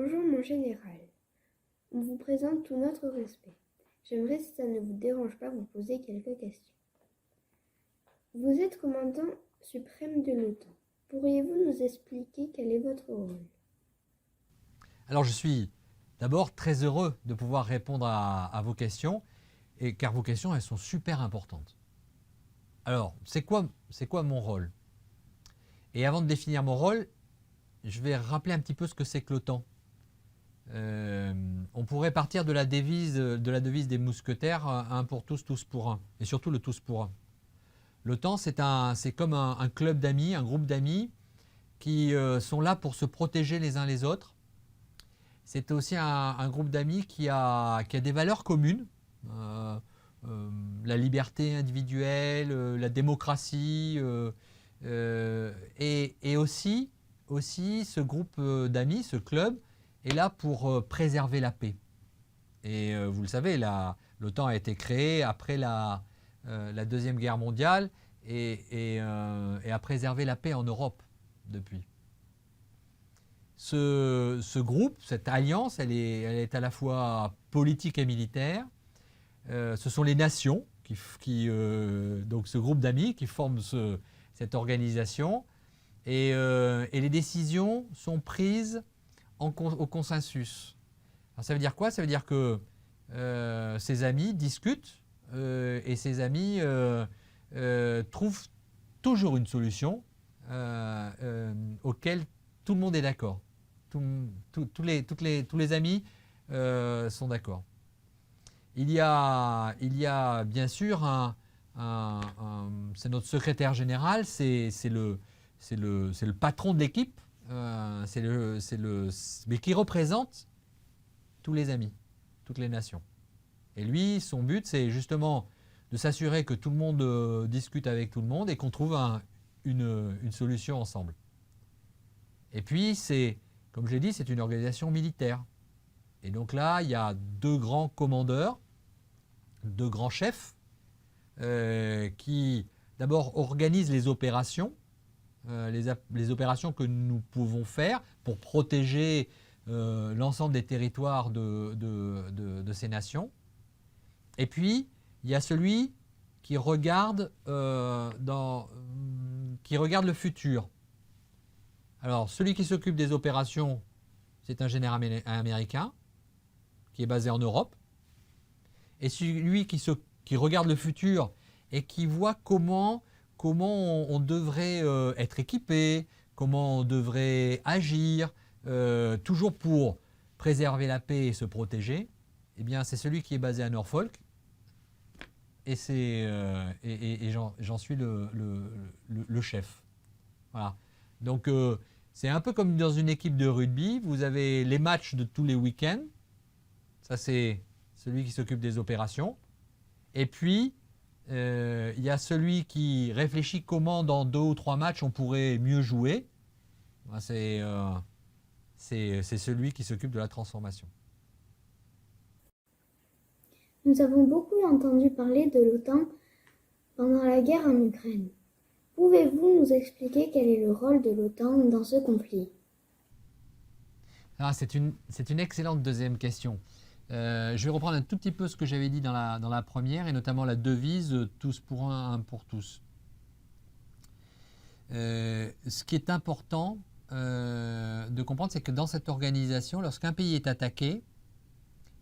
Bonjour mon général, on vous présente tout notre respect. J'aimerais, si ça ne vous dérange pas, vous poser quelques questions. Vous êtes commandant suprême de l'OTAN. Pourriez-vous nous expliquer quel est votre rôle? Alors je suis d'abord très heureux de pouvoir répondre à vos questions, car vos questions elles sont super importantes. Alors, c'est quoi mon rôle? Et avant de définir mon rôle, je vais rappeler un petit peu ce que c'est que l'OTAN. On pourrait partir de la devise des mousquetaires, un pour tous, tous pour un, et surtout le tous pour un. L'OTAN, c'est comme un club d'amis, un groupe d'amis qui sont là pour se protéger les uns les autres. C'est aussi un groupe d'amis qui a des valeurs communes, la liberté individuelle, la démocratie, et aussi ce groupe d'amis, ce club, est là pour préserver la paix. Et vous le savez, l'OTAN a été créée après la Deuxième Guerre mondiale et a préservé la paix en Europe depuis. Ce groupe, cette alliance, elle est à la fois politique et militaire. Ce sont les nations, donc ce groupe d'amis qui forment cette organisation. Et les décisions sont prises au consensus. Alors ça veut dire quoi? Ça veut dire que ces amis discutent et ces amis trouvent toujours une solution auquel tout le monde est d'accord. Tous les amis sont d'accord. Il y a bien sûr c'est notre secrétaire général, c'est le patron de l'équipe, mais qui représente tous les amis, toutes les nations. Et lui, son but, c'est justement de s'assurer que tout le monde discute avec tout le monde et qu'on trouve une solution ensemble. Et puis, comme je l'ai dit, c'est une organisation militaire. Et donc là, il y a deux grands commandeurs, deux grands chefs, qui d'abord organisent les opérations, les opérations que nous pouvons faire pour protéger l'ensemble des territoires de ces nations. Et puis, il y a celui qui regarde le futur. Alors, celui qui s'occupe des opérations, c'est un général américain qui est basé en Europe. Et celui qui regarde le futur et qui voit comment on devrait être équipé, comment on devrait agir, toujours pour préserver la paix et se protéger, eh bien, c'est celui qui est basé à Norfolk. Et j'en suis le chef. Voilà. Donc, c'est un peu comme dans une équipe de rugby. Vous avez les matchs de tous les week-ends. Ça, c'est celui qui s'occupe des opérations. Et puis, il y a celui qui réfléchit comment, dans 2 ou 3 matchs, on pourrait mieux jouer. C'est celui qui s'occupe de la transformation. Nous avons beaucoup entendu parler de l'OTAN pendant la guerre en Ukraine. Pouvez-vous nous expliquer quel est le rôle de l'OTAN dans ce conflit? C'est une excellente deuxième question. Je vais reprendre un tout petit peu ce que j'avais dit dans la première, et notamment la devise « tous pour un pour tous ». Ce qui est important de comprendre, c'est que dans cette organisation, lorsqu'un pays est attaqué,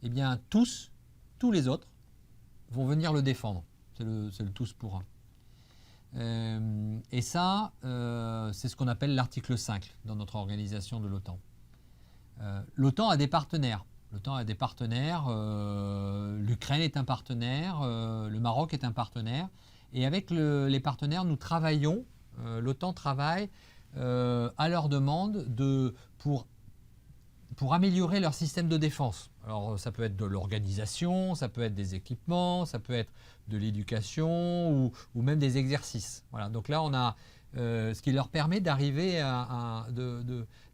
eh bien tous les autres vont venir le défendre. C'est le tous pour un. Et ça, c'est ce qu'on appelle l'article 5 dans notre organisation de l'OTAN. L'OTAN a des partenaires. L'Ukraine est un partenaire, le Maroc est un partenaire. Et avec les partenaires, nous travaillons, l'OTAN travaille à leur demande pour améliorer leur système de défense. Alors ça peut être de l'organisation, ça peut être des équipements, ça peut être de l'éducation ou même des exercices. Voilà. Donc là, on a ce qui leur permet d'arriver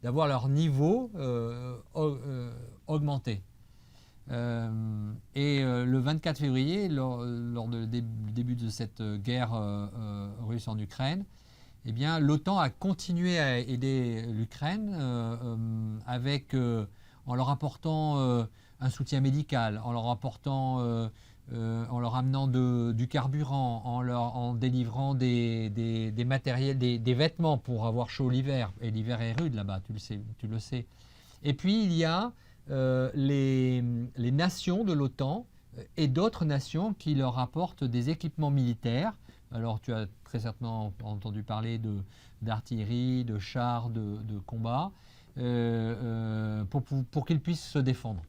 d'avoir leur niveau augmenté. Le 24 février, lors du début de cette guerre russe en Ukraine, eh bien, l'OTAN a continué à aider l'Ukraine en leur apportant un soutien médical, en leur apportant, en leur amenant du carburant, en délivrant des matériels, des vêtements pour avoir chaud l'hiver. Et l'hiver est rude là-bas, tu le sais. Et puis il y a les nations de l'OTAN et d'autres nations qui leur apportent des équipements militaires. Alors tu as très certainement entendu parler d'artillerie, de chars de combat, pour qu'ils puissent se défendre.